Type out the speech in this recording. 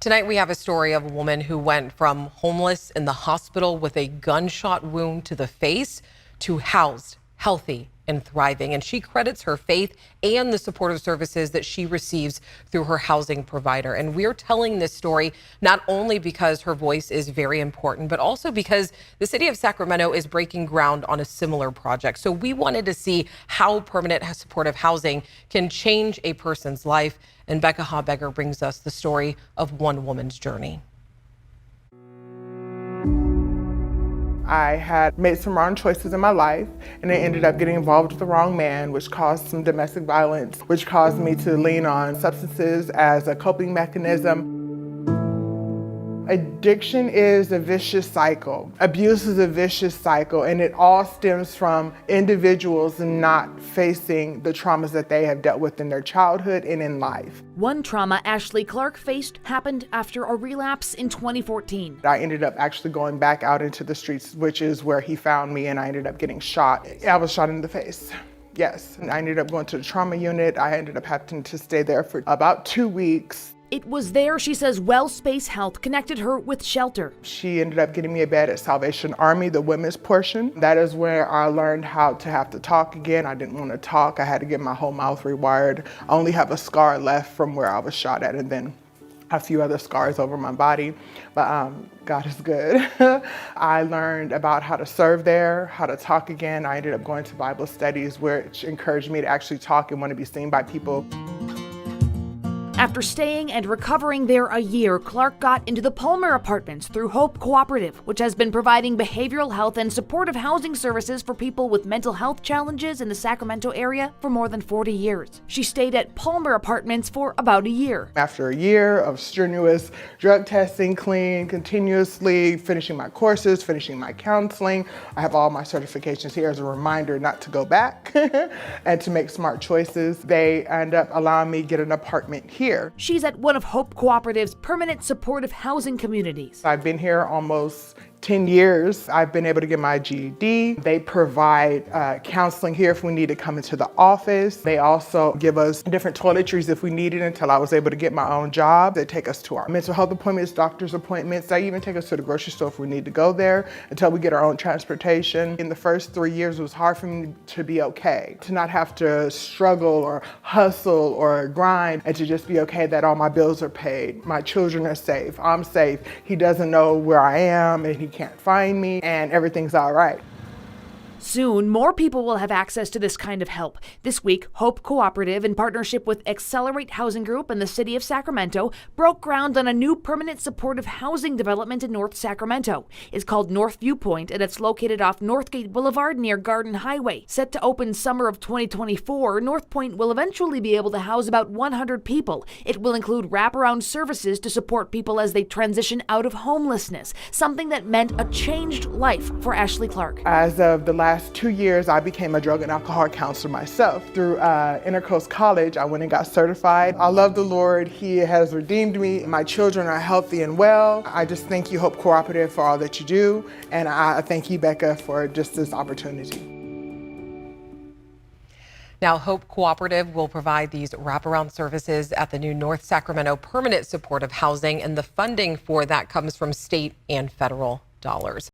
Tonight we have a story of a woman who went from homeless in the hospital with a gunshot wound to the face to housed, healthy, and thriving. And she credits her faith and the supportive services that she receives through her housing provider. And we're telling this story not only because her voice is very important, but also because the city of Sacramento is breaking ground on a similar project. So we wanted to see how permanent supportive housing can change a person's life. And Becca Habegger brings us the story of one woman's journey. I had made some wrong choices in my life, and I ended up getting involved with the wrong man, which caused some domestic violence, which caused me to lean on substances as a coping mechanism. Addiction is a vicious cycle. Abuse is a vicious cycle, and it all stems from individuals not facing the traumas that they have dealt with in their childhood and in life. One trauma Ashley Clark faced happened after a relapse in 2014. I ended up actually going back out into the streets, which is where he found me, and I ended up getting shot. I was shot in the face. Yes, and I ended up going to the trauma unit. I ended up having to stay there for about 2 weeks. It was there, she says, Well Space Health connected her with shelter. She ended up getting me a bed at Salvation Army, the women's portion. That is where I learned how to have to talk again. I didn't want to talk. I had to get my whole mouth rewired. I only have a scar left from where I was shot at, and then a few other scars over my body. But God is good. I learned about how to serve there, how to talk again. I ended up going to Bible studies, which encouraged me to actually talk and want to be seen by people. After staying and recovering there a year, Clark got into the Palmer Apartments through Hope Cooperative, which has been providing behavioral health and supportive housing services for people with mental health challenges in the Sacramento area for more than 40 years. She stayed at Palmer Apartments for about a year. After a year of strenuous drug testing, clean, continuously finishing my courses, finishing my counseling, I have all my certifications here as a reminder not to go back and to make smart choices. They end up allowing me to get an apartment here. She's at one of Hope Cooperative's permanent supportive housing communities. I've been here almost 10 years. I've been able to get my GED. They provide counseling here if we need to come into the office. They also give us different toiletries if we need it until I was able to get my own job. They take us to our mental health appointments, doctor's appointments. They even take us to the grocery store if we need to go there until we get our own transportation. In the first 3 years, it was hard for me to be okay, to not have to struggle or hustle or grind, and to just be okay that all my bills are paid. My children are safe. I'm safe. He doesn't know where I am, and he can't find me, and everything's all right. Soon, more people will have access to this kind of help. This week, Hope Cooperative, in partnership with Accelerate Housing Group and the city of Sacramento, broke ground on a new permanent supportive housing development in North Sacramento. It's called North Viewpoint, and it's located off Northgate Boulevard near Garden Highway. Set to open summer of 2024, North Point will eventually be able to house about 100 people. It will include wraparound services to support people as they transition out of homelessness, something that meant a changed life for Ashley Clark. As of the last 2 years, I became a drug and alcohol counselor myself. Through Intercoast College, I went and got certified. I love the Lord. He has redeemed me. My children are healthy and well. I just thank you, Hope Cooperative, for all that you do. And I thank you, Becca, for just this opportunity. Now, Hope Cooperative will provide these wraparound services at the new North Sacramento Permanent Supportive Housing, and the funding for that comes from state and federal dollars.